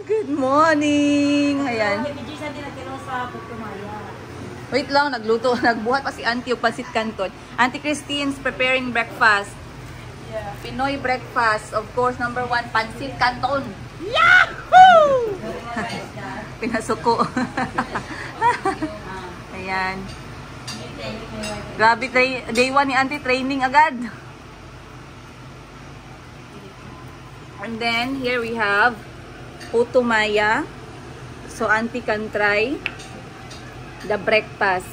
Good morning! Ayan. Wait lang, nagbuhat pa si Auntie yung pansit canton. Auntie Christine's preparing breakfast. Yeah. Pinoy breakfast. Of course, number 1, pansit canton. Yahoo! Pinasuko. Ayan. Grabe, day 1 ni Auntie training agad. And then, here we have Puto Maya. So, Auntie can try the breakfast.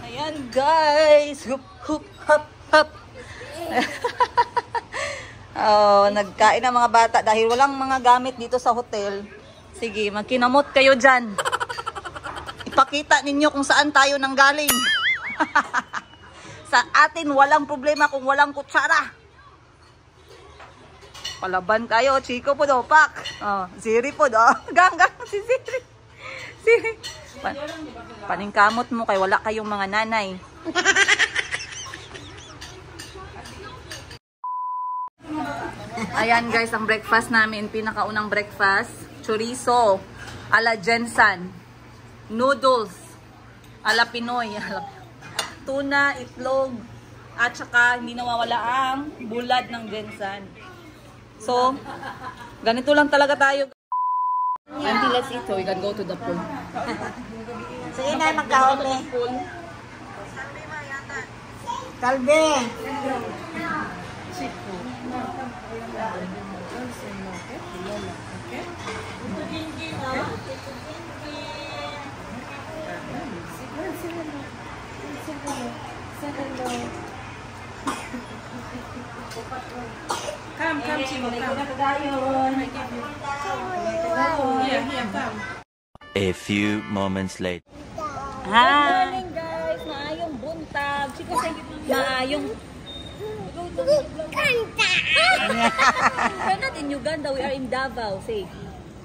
Ayan, guys! Hup, hup, hop, hop! Oh, nagkain ang mga bata dahil walang mga gamit dito sa hotel. Sige, magkinamot kayo dyan. Ipakita ninyo kung saan tayo nanggaling. Sa atin, walang problema kung walang kutsara. Palaban kayo, Chico po do, pak. Oh, Siri po do. Ganggang si Siri. Siri. Paningkamot mo kay wala kayong mga nanay. Ayan guys, ang breakfast namin, pinakaunang breakfast, chorizo, ala Jensan, noodles, ala Pinoy, tuna, itlog, at saka hindi nawawala ang bulad ng Jensan. So, ganito lang talaga tayo. Until let's eat, so we can go to the pool. Sige na, magka-ome. Kalbe! Come, Chimo, come. Here, come. A few moments later. Hi! Good morning guys! Maayong buntag. Chico, maayong... Kanta! We're not in Uganda, we are in Davao. Say.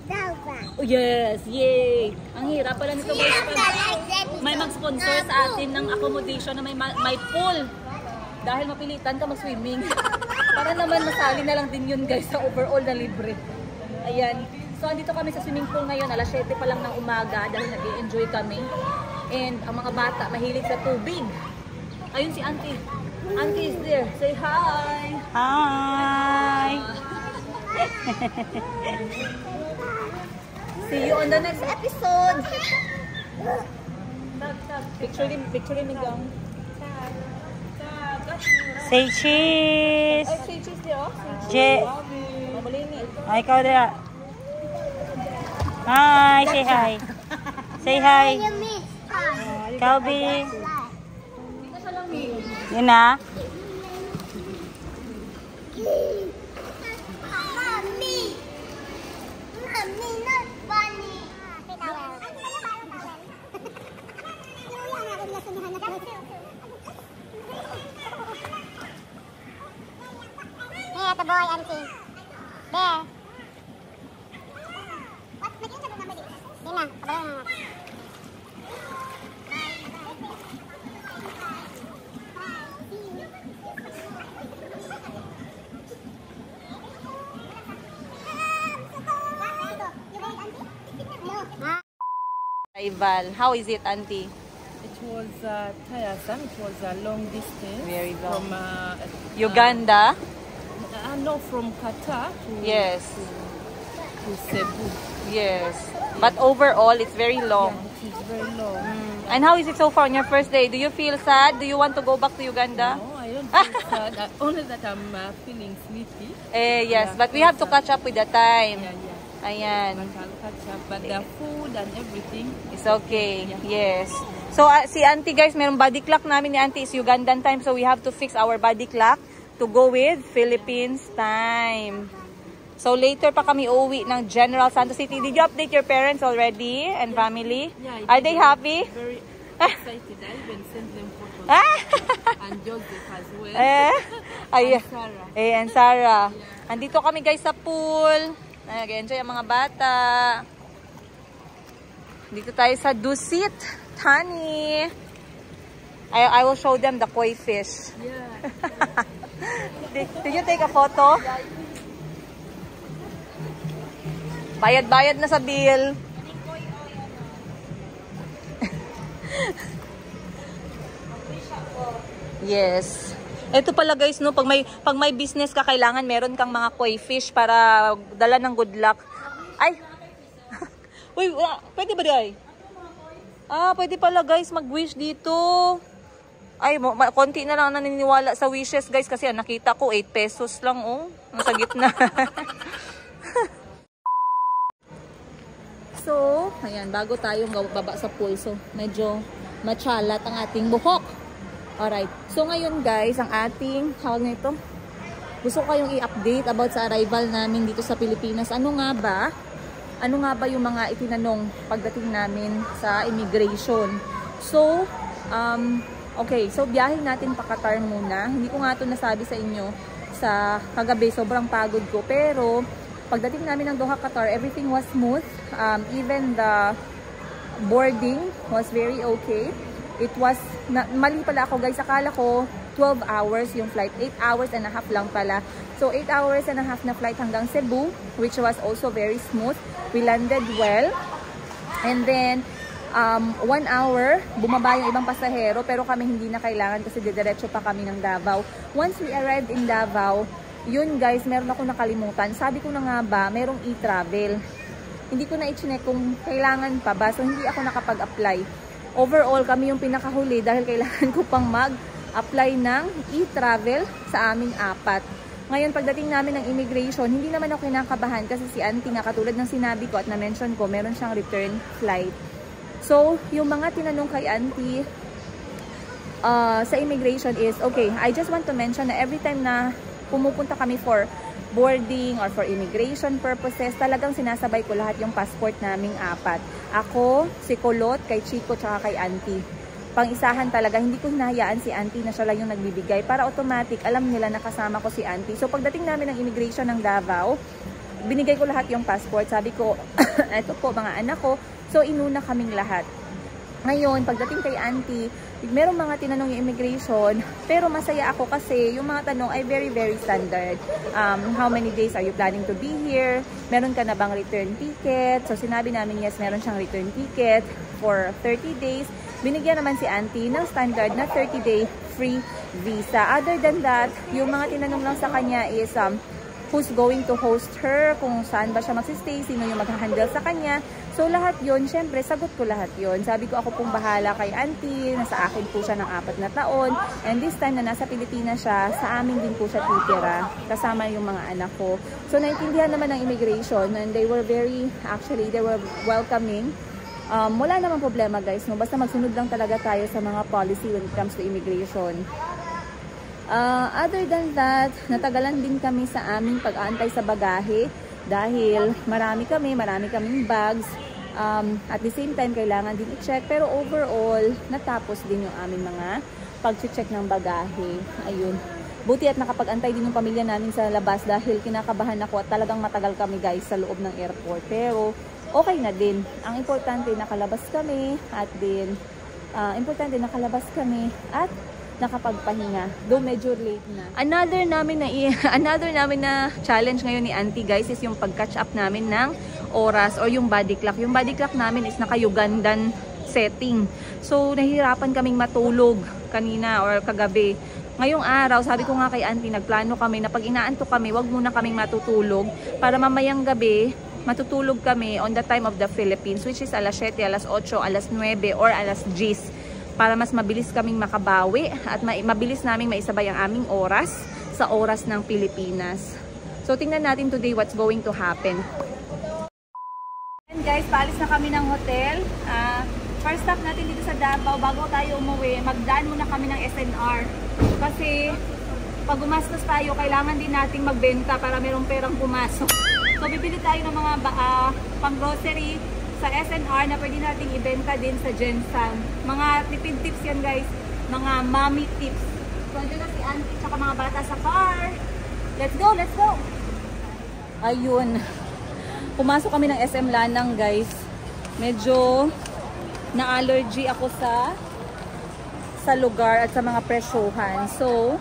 Davao. Oh yes! Yay! Ang hirap pala nito guys. May mag-sponsor sa atin ng accommodation na may pool. Dahil mapilitan ka mag-swimming. Para naman masali na lang din yun guys sa overall na libre. Ayan. So andito kami sa swimming pool ngayon. Alas 7 pa lang ng umaga dahil nag-i-enjoy kami. And ang mga bata mahilig sa tubig. Ayun si Auntie. Auntie is there. Say hi! Hi! See you on the next episode! Picture me gang. Say cheese! Ay, say cheese there, oh. Je. Mamalingit. Ay, ikaw there. Hi! Say hi! Say hi! Calby! Yun na? The boy, Auntie. There. What? Naging sa mga mali. Di na. Kabalo na. Arrival. How is it, Auntie? It was tiresome. It was a long distance. Very long. From Uganda? no, from Qatar to, Yes. to Cebu. Yes. But overall, it's very long. Yeah, it is very long. And how is it so far on your first day? Do you feel sad? Do you want to go back to Uganda? No, I don't feel sad. Only that I'm feeling sleepy. Yes, Yeah, but we have to catch up with the time. Yeah, yeah. Ayan. But I'll catch up. But the food and everything. It's okay. Yeah. Yes. So, si Auntie guys, mayroong body clock namin ni Auntie is Ugandan time. So, we have to fix our body clock to go with Philippines time. So, later pa kami uuwi ng General Santos City. Did you update your parents already and family? Yeah, Are they happy? Very excited. I even sent them photos. And Joseph as well. Ay, And Sarah. and Sarah. Andito kami guys sa pool. Nag-enjoy ang mga bata. Dito tayo sa Dusit, Tani. I will show them the koi fish. Yeah. Did you take a photo? Bayad-bayad na sa bill. Yes. Ito pala guys, no, pag may business ka, kailangan meron kang mga koi fish para dala ng good luck. Ay. Uy, pwede ba 'di ay? Pwede pala guys mag-wish dito. Ay, konti na lang naniniwala sa wishes guys kasi nakita ko 8 pesos lang oh. Nasa gitna. So, ayan, bago tayong baba sa pool. So, medyo matsalat ang ating buhok. Alright. So, ngayon guys, ang ating, tawag na ito, gusto ko kayong i-update about sa arrival namin dito sa Pilipinas. Ano nga ba yung mga itinanong pagdating namin sa immigration? So, okay. So, biyahe natin pa Qatar muna. Hindi ko nga ito nasabi sa inyo sa kagabi. Sobrang pagod ko. Pero, pagdating namin ng Doha, Qatar, everything was smooth. Even the boarding was very okay. It was, mali pala ako guys, akala ko 12 hours yung flight. 8 hours and a half lang pala. So 8 hours and a half na flight hanggang Cebu, which was also very smooth. We landed well. And then, 1 hour, bumaba yung ibang pasahero, pero kami hindi na kailangan kasi didiretso pa kami ng Davao. Once we arrived in Davao, yun guys, meron ako nakalimutan. Sabi ko na nga ba, merong e-travel. Hindi ko na i-check kung kailangan pa ba, so hindi ako nakapag-apply. Overall, kami yung pinakahuli dahil kailangan ko pang mag-apply ng e-travel sa aming 4. Ngayon, pagdating namin ng immigration, hindi naman ako kinakabahan kasi si auntie nga, katulad ng sinabi ko at na-mention ko, meron siyang return flight. So, yung mga tinanong kay auntie sa immigration is, okay, I just want to mention na every time na pumupunta kami for boarding or for immigration purposes, talagang sinasabay ko lahat yung passport naming 4. Ako, si Kulot, kay Chico, tsaka kay auntie. Pang-isahan talaga, hindi ko hinahayaan si auntie na siya lang yung nagbibigay. Para automatic, alam nila na kasama ko si auntie. So, pagdating namin ng immigration ng Davao, binigay ko lahat yung passport. Sabi ko, eto po mga anak ko. So, inuna kaming lahat. Ngayon, pagdating kay auntie, merong mga tinanong yung immigration, pero masaya ako kasi yung mga tanong ay very, very standard. How many days are you planning to be here? Meron ka na bang return ticket? So, sinabi namin, yes, meron siyang return ticket for 30 days. Binigyan naman si auntie ng standard na 30-day free visa. Other than that, yung mga tinanong lang sa kanya is, who's going to host her, kung saan ba siya magsistay, sino yung mag-handle sa kanya. So, lahat yun, syempre, sagot ko lahat yun. Sabi ko, ako pong bahala kay auntie, nasa akin po siya ng 4 na taon. And this time na nasa Pilipinas siya, sa amin din po siya titira, kasama yung mga anak ko. So, naintindihan naman ng immigration, and they were they were welcoming. Wala namang problema guys, no? Basta magsunod lang talaga tayo sa mga policy when it comes to immigration. Other than that, natagalan din kami sa aming pag-aantay sa bagahe dahil marami kaming bags. At the same time, kailangan din i-check. Pero overall, natapos din yung aming mga pag-check ng bagahe. Ayun. Buti at nakapag-antay din yung pamilya namin sa labas dahil kinakabahan ako at talagang matagal kami guys sa loob ng airport. Pero okay na din. Ang importante, nakalabas kami at nakapagpahinga. Though medyo late na. Another namin na challenge ngayon ni auntie guys is yung pag-catch up namin ng oras or yung body clock. Yung body clock namin is naka-Ugandan setting. So, nahihirapan kaming matulog kanina or kagabi. Ngayong araw, sabi ko nga kay auntie, nagplano kami na pag inaantok kami, wag muna kaming matutulog para mamayang gabi, matutulog kami on the time of the Philippines, which is alas 7, alas 8, alas 9, or alas 10. Para mas mabilis kaming makabawi at mabilis naming maisabay ang aming oras sa oras ng Pilipinas. So, tingnan natin today what's going to happen. And guys, paalis na kami ng hotel. First stop natin dito sa Davao, bago tayo umuwi, magdaan muna kami ng SNR. Kasi, pag gumastos tayo, kailangan din nating magbenta para merong perang pumasok. So, bibili tayo ng mga pang-grocery sa SNR na pwede nating ibenta din sa Gensan. Mga tipid tips yan guys. Mga mommy tips. So, andun na si auntie tsaka mga bata sa car. Let's go, let's go! Ayun. Pumasok kami ng SM Lanang guys. Medyo na-allergy ako sa lugar at sa mga presyohan. So,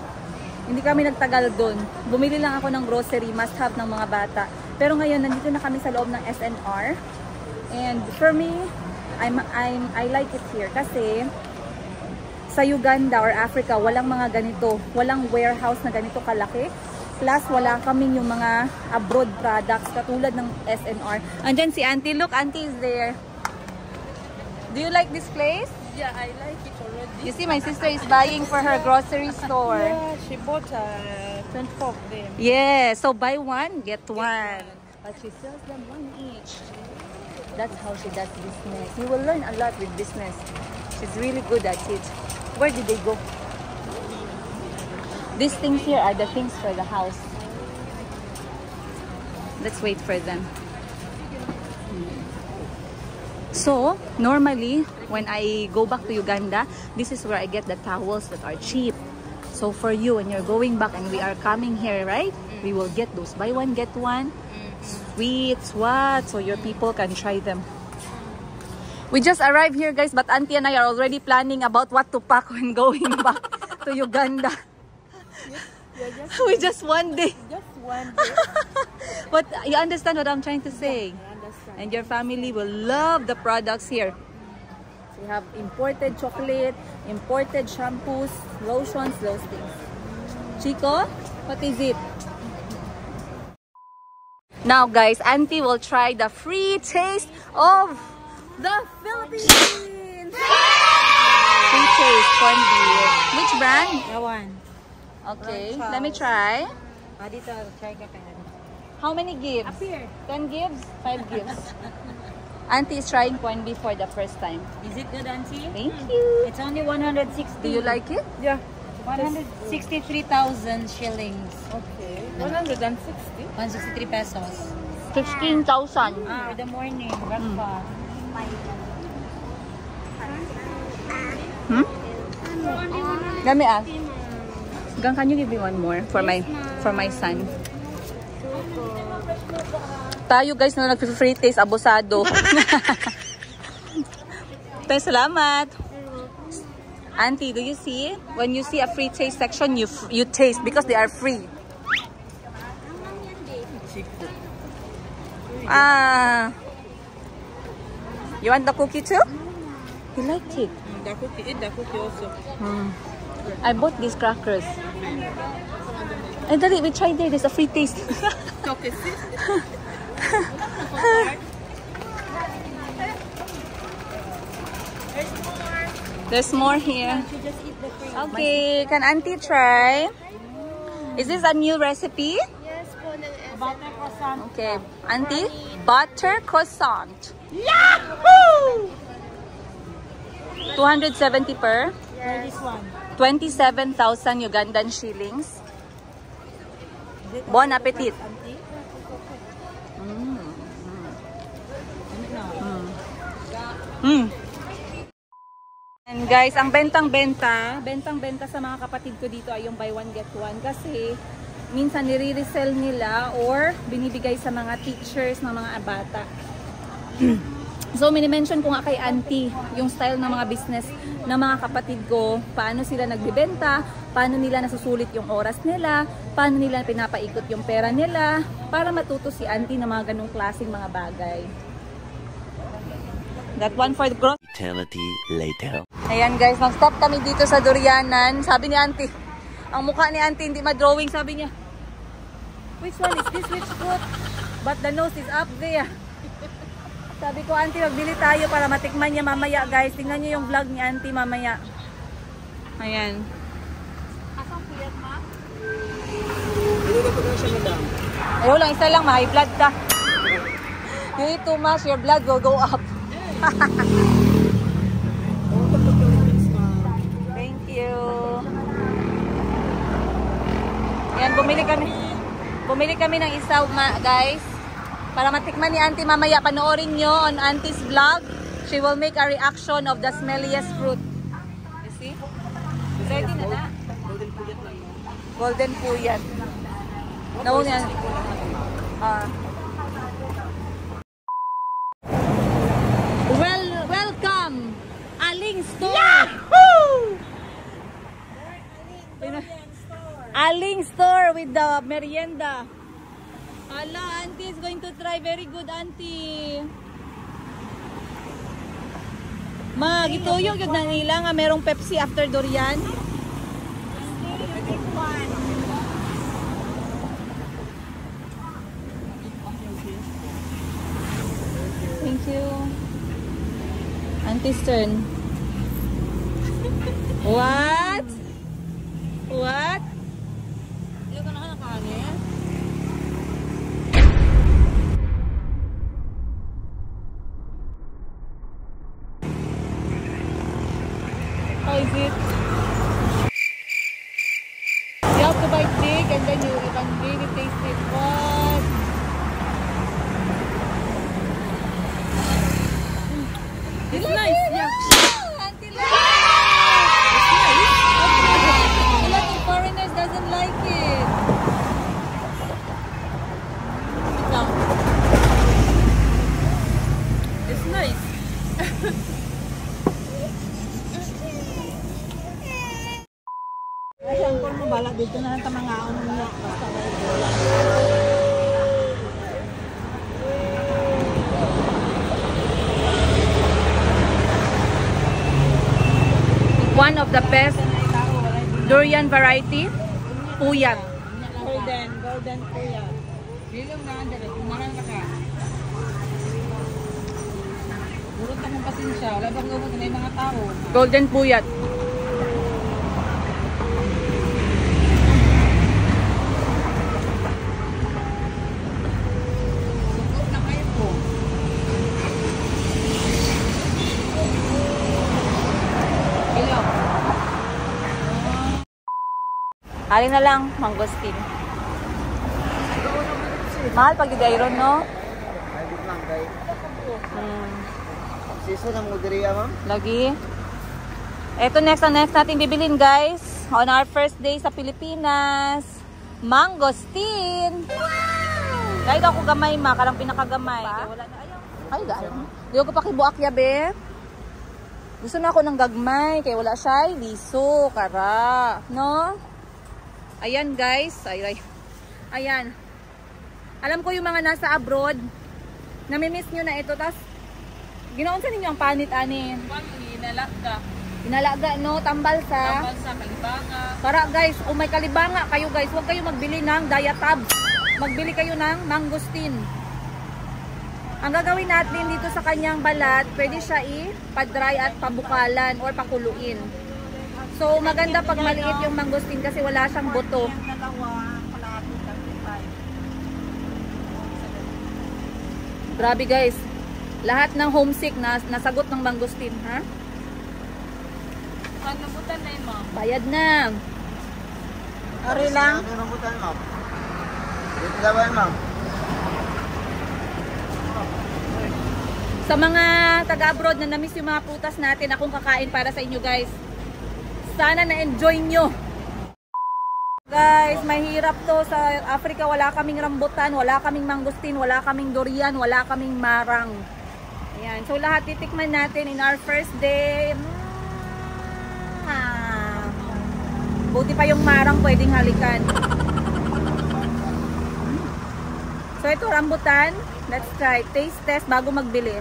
hindi kami nagtagal doon. Bumili lang ako ng grocery, must have ng mga bata. Pero ngayon, nandito na kami sa loob ng SNR. And for me, I like it here kasi sa Uganda or Africa, walang mga ganito. Walang warehouse na ganito kalaki. Plus, wala kaming yung mga abroad products katulad ng SNR. Andyan si Auntie. Look, Auntie is there. Do you like this place? Yeah, I like it already. You see, my sister is buying for her grocery store. Yeah, she bought 24 of them. Yeah, so buy one, get one. But she sells them one each. That's how she does business. You will learn a lot with business. She's really good at it. Where did they go? These things here are the things for the house. Let's wait for them. So, normally, when I go back to Uganda, this is where I get the towels that are cheap. So for you, when you're going back and we are coming here, right? We will get those buy one, get one. Sweets, what? So your people can try them. We just arrived here, guys, but Auntie and I are already planning about what to pack when going back to Uganda. We just one day. Just one day. But you understand what I'm trying to say? I understand. And your family will love the products here. We have imported chocolate, imported shampoos, lotions, those things. Chico, what is it? Now guys, Auntie will try the free taste of the Philippines! Free taste corned beef. Which brand? That one. Okay, let me try. Dito, try ka pa. How many gives? Up here. 10 gives? 5 gives? Auntie is trying corned beef for the first time. Is it good, Auntie? Thank you. It's only 160. Do you like it? Yeah. 163,000 shillings. Okay. 160. 163 pesos. 15,000. For the morning, breakfast. Let me ask. Gang, can you give me one more for my son? Tayo guys na nag-free taste, abusado. Tayo, salamat. Auntie, do you see? When you see a free taste section, you taste because they are free. You want the cookie too? You like it? The cookie, eat the cookie also. I bought these crackers. And dali, we tried there. There's a free taste. Okay, see? There's more here. Okay, can Auntie try? Is this a new recipe? Butter croissant. Okay, Auntie, butter croissant. Yahoo! 270 per. This one. 27,000 Ugandan shillings. Bon appetit. And guys, ang bentang-benta sa mga kapatid ko dito ay yung buy one get one kasi minsan nire-resell nila or binibigay sa mga teachers ng mga bata. So, mini-mention ko nga kay Auntie yung style ng mga business ng mga kapatid ko, paano sila nagbibenta, paano nila nasusulit yung oras nila, paano nila pinapaikot yung pera nila, para matuto si Auntie ng mga ganong klaseng mga bagay. That one for the gross. Eternity later. Ayan guys, mag-stop kami dito sa Durianan. Sabi ni Auntie, ang mukha ni Auntie hindi ma-drawing, sabi niya, which one is this, which fruit? But the nose is up there. Sabi ko, Auntie, magbili tayo para matikman niya mamaya, guys. Tingnan niyo yung vlog ni Auntie mamaya. Ayan. Asang puyat, ma? Ayaw lang, isa lang, ma-high blood ka. You eat too much, your blood will go up. Thank you. Ayan, bumili kami ng isaw, guys. Para matikman ni Auntie mamaya, panoorin nyo on Auntie's vlog. She will make a reaction of the smelliest fruit. You see? Ready na na? Golden puyat. Naon yan. Welcome! Aling Store! Yahoo! Aling Store with the merienda. Ala, auntie is going to try. Very good, auntie. Ma, gituyog yun na nila nga merong Pepsi after durian. Thank you. Auntie's turn. What? What? Hindi ka na nakahanin. How is it? You have to bite big and then you can really taste it. What? It's nice. Yeah. Auntie Lai! It's nice. A lot of foreigners doesn't like it. Ikaw. It's nice. Ay, ang mo bala dito na lang mga niya. Basta may bola. One of the best durian variety, puyat. Golden kuya. Bilong na ang dali. Kumaran na ka. Burot akong pasensya. Wala bang gawin na yung mga tao. Golden puyat. Sukot na kayo po. Bilong. Alin na lang, mangosteen. Mahal pag gidayron, no? Ayun lang, guys. Hmm. Season ng mudriya, ma'am. Lagi. Ito next natin bibilin, guys. On our first day sa Pilipinas. Mangosteen! Wow! Kahit ako gamay, ma. Karang pinakagamay. Kaya wala na. Ay, dahil. Di ko pa kibuak ya, be. Gusto na ako ng gagmay. Kaya wala siya. Liso. Kara. No? Ayan, guys. Ayan. Alam ko yung mga nasa abroad. Namimiss nyo na ito. Tapos, ginaon sa ninyo ang panit, ani. Inalakda. Inalaga, no? Tambal sa... Tapos sa kalibanga. Para guys, kung may kalibanga kayo guys, huwag kayo magbili ng Diatabs. Magbili kayo ng mangosteen. Ang gagawin natin dito sa kanyang balat, pwede siya i-padry at pabukalan or pakuluin. So maganda pag maliit yung mangosteen kasi wala siyang buto. Grabe guys. Lahat ng homesick na nasagot ng mangosteen, ha? Nabutan na yun, ma'am. Bayad na. Ari lang. Ano yung rambutan, ma'am? Dito daw, ma'am. Sa mga taga-abroad na namiss yung mga prutas natin, akong kakain para sa inyo guys. Sana na-enjoy nyo. Guys, mahirap to sa Africa. Wala kaming rambutan, wala kaming mangosteen, wala kaming durian, wala kaming marang. Ayan. So lahat titikman natin in our first day. Buti pa yung marang pwedeng halikan. So ito rambutan. Let's try. Taste test bago magbili.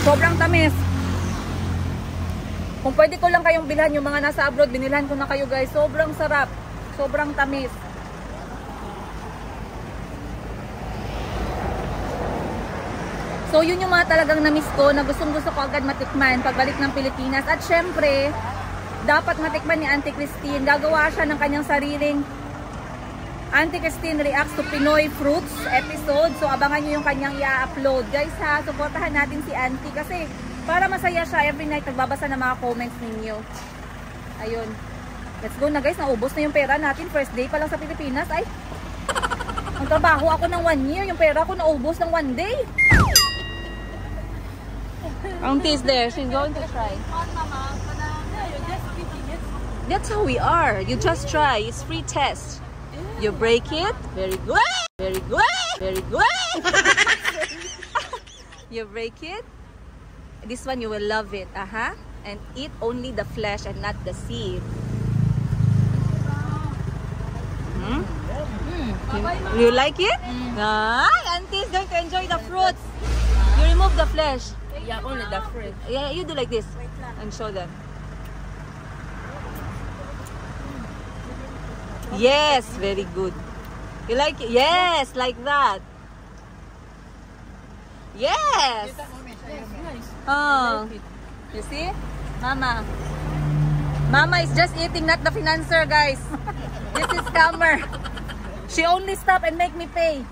Sobrang tamis. Kung pwede ko lang kayong bilhan yung mga nasa abroad, binilhan ko na kayo guys. Sobrang sarap. Sobrang tamis. So yun yung mga talagang na-miss ko na gustong-gusto ko agad matikman pagbalik ng Pilipinas. At syempre, dapat matikman ni Auntie Christine. Gagawa siya ng kanyang sariling Auntie Christine Reacts to Pinoy Fruits episode. So abangan nyo yung kanyang i-upload. Guys ha, supportahan natin si Auntie kasi para masaya siya every night nagbabasa ng mga comments ninyo. Ayun. Let's go na guys. Naubos na yung pera natin. First day pa lang sa Pilipinas. Ay, ang trabaho ako ng 1 year. Yung pera ko naubos ng 1 day. Auntie is there. She's going to try. That's how we are. You just try. It's free test. You break it. Very good. Very good. Very good. You break it. This one you will love it. And eat only the flesh and not the seed. You like it? Auntie is going to enjoy the fruits. You remove the flesh. Yeah, only the fruit. Yeah, you do like this and show them. Yes, very good. You like it? Yes, like that. Yes. Oh, you see? Mama. Mama is just eating, not the financer, guys. This is scammer. She only stop and make me pay.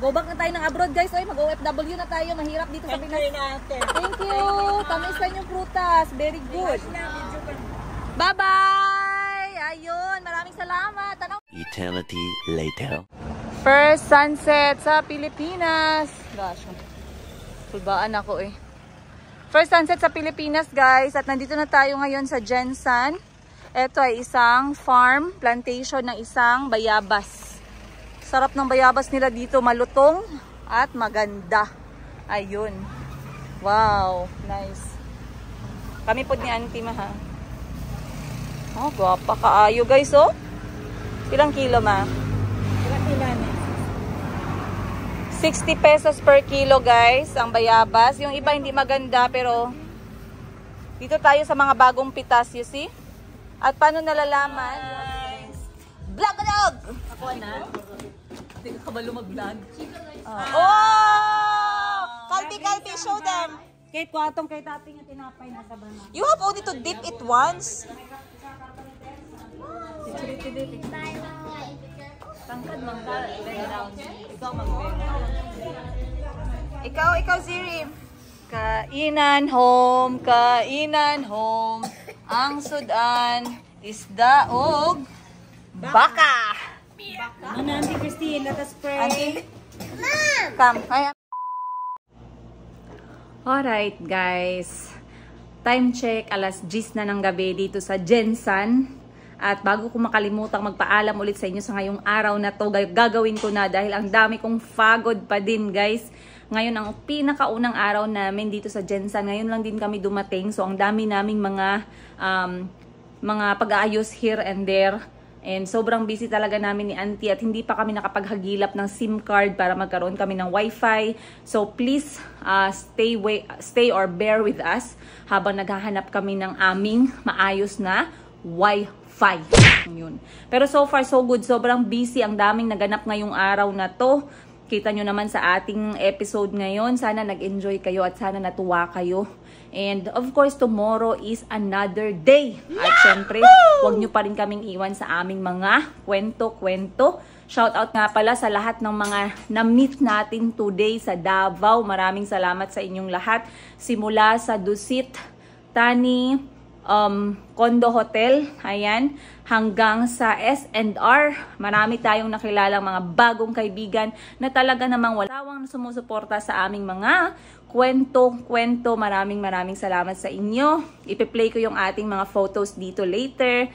Go back na tayo ng abroad, guys. Oy, mag-OFW na tayo. Mahirap dito sa Pinas. Thank you. Tamis yung prutas. Very good. Bye-bye. Ayun. Maraming salamat. Eternity later. First sunset sa Pilipinas. Gosh. Pulbaan ako eh. First sunset sa Pilipinas, guys. At nandito na tayo ngayon sa Jensan. Ito ay isang farm, plantation ng isang bayabas. Sarap ng bayabas nila dito, malutong at maganda. Ayun. Wow, nice. Kami po ni Auntie Maha. Oh, guwapa kaayo, guys, oh. Ilang kilo, Ma? Ilang kilo na? 60 pesos per kilo, guys, ang bayabas. Yung iba hindi maganda, pero dito tayo sa mga bagong pitas, you see? At paano nalalaman? Vlog! Ako na? Hindi ka ba lumag-vlog? Oh! Kalpi, show them! Kahit kwatong kay tating yung tinapay na sa bana. You have only to dip it once. Tangkad mangka. Ikaw mag-bend. Ikaw, Ziri. Kainan home. Ang sudan, isda og baka. Ano, Auntie Christine? Let us pray. Auntie? Come. Alright, guys. Time check, alas 10 na ng gabi dito sa Jensan. At bago ko makalimutang magpaalam ulit sa inyo sa ngayong araw na to, gagawin ko na dahil ang dami kong pagod pa din, guys. Ngayon ang pinakaunang araw namin dito sa Jensan. Ngayon lang din kami dumating. So ang dami naming mga pag-aayos here and there. And sobrang busy talaga namin ni Auntie at hindi pa kami nakapaghagilap ng SIM card para magkaroon kami ng Wi-Fi. So please stay or bear with us habang naghahanap kami ng aming maayos na Wi-Fi. Yun. Pero so far so good. Sobrang busy. Ang daming naganap ngayong araw na to. Kita nyo naman sa ating episode ngayon. Sana nag-enjoy kayo at sana natuwa kayo. And of course, tomorrow is another day. At syempre, huwag nyo pa rin kaming iwan sa aming mga kwento-kwento. Shoutout nga pala sa lahat ng mga na-meet natin today sa Davao. Maraming salamat sa inyong lahat. Simula sa Dusit, Tani, Condo Hotel, ayan, hanggang sa S&R. Marami tayong nakilalang mga bagong kaibigan na talaga namang walang sumusuporta sa aming mga kwento. Maraming salamat sa inyo. Ipe-play ko yung ating mga photos dito later.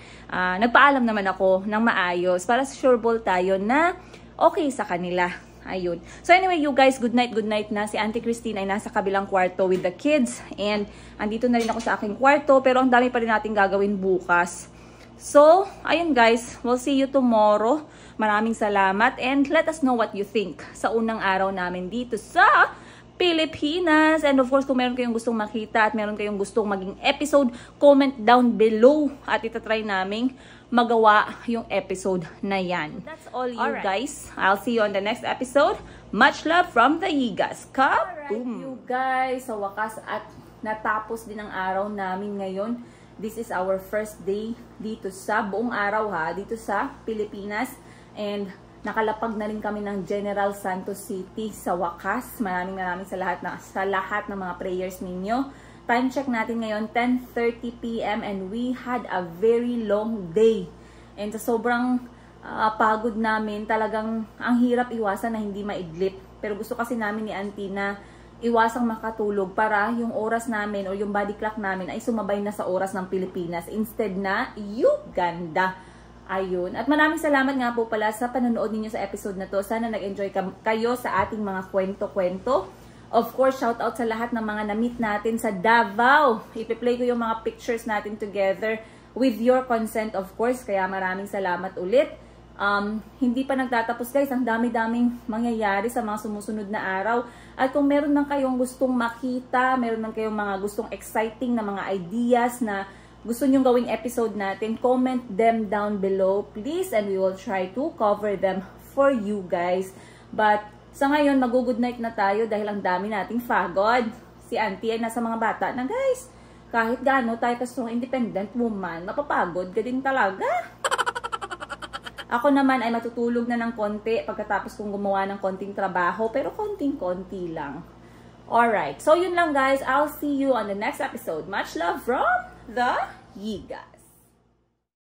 Nagpaalam naman ako ng maayos para sure ball tayo na okay sa kanila. Ayun. So anyway, you guys, good night na. Si Auntie Christine ay nasa kabilang kwarto with the kids. And andito na rin ako sa aking kwarto. Pero ang dami pa rin natin gagawin bukas. So, ayun guys. We'll see you tomorrow. Maraming salamat. And let us know what you think sa unang araw namin dito sa Pilipinas. And of course, kung meron kayong gustong makita at meron kayong gustong maging episode, comment down below. At itatry naming magawa yung episode na yan. That's all you guys. I'll see you on the next episode. Much love from the Yigas. Kaboom! You guys, sa wakas at natapos din ang araw namin ngayon. This is our first day dito sa buong araw dito sa Pilipinas. And nakalapag na rin kami ng General Santos City sa wakas. Maraming sa lahat ng mga prayers ninyo. Time check natin ngayon, 10:30 PM and we had a very long day. And sa sobrang pagod namin, talagang ang hirap iwasan na hindi maidlip. Pero gusto kasi namin ni Auntie na iwasang makatulog para yung oras namin o yung body clock namin ay sumabay na sa oras ng Pilipinas instead na Uganda. Ayun. At maraming salamat nga po pala sa panonood ninyo sa episode na to. Sana nag-enjoy kayo sa ating mga kwento-kwento. Of course, shout out sa lahat ng mga na-meet natin sa Davao. Ipi-play ko yung mga pictures natin together with your consent, of course. Kaya maraming salamat ulit. Hindi pa nagtatapos guys, ang dami-daming mangyayari sa mga sumusunod na araw. At kung meron man kayong gustong makita, meron man kayong mga gustong exciting na mga ideas na gusto nyong gawing episode natin, comment them down below please, and we will try to cover them for you guys. But sa ngayon, mag-good night na tayo dahil ang dami nating pagod. Si Auntie ay nasa mga bata na guys. Kahit gaano tayo kastrong independent woman, mapapagod ka din talaga. Ako naman ay matutulog na ng konti pagkatapos kong gumawa ng konting trabaho, pero konting-konti lang. Alright, so yun lang guys. I'll see you on the next episode. Much love from the Yigas.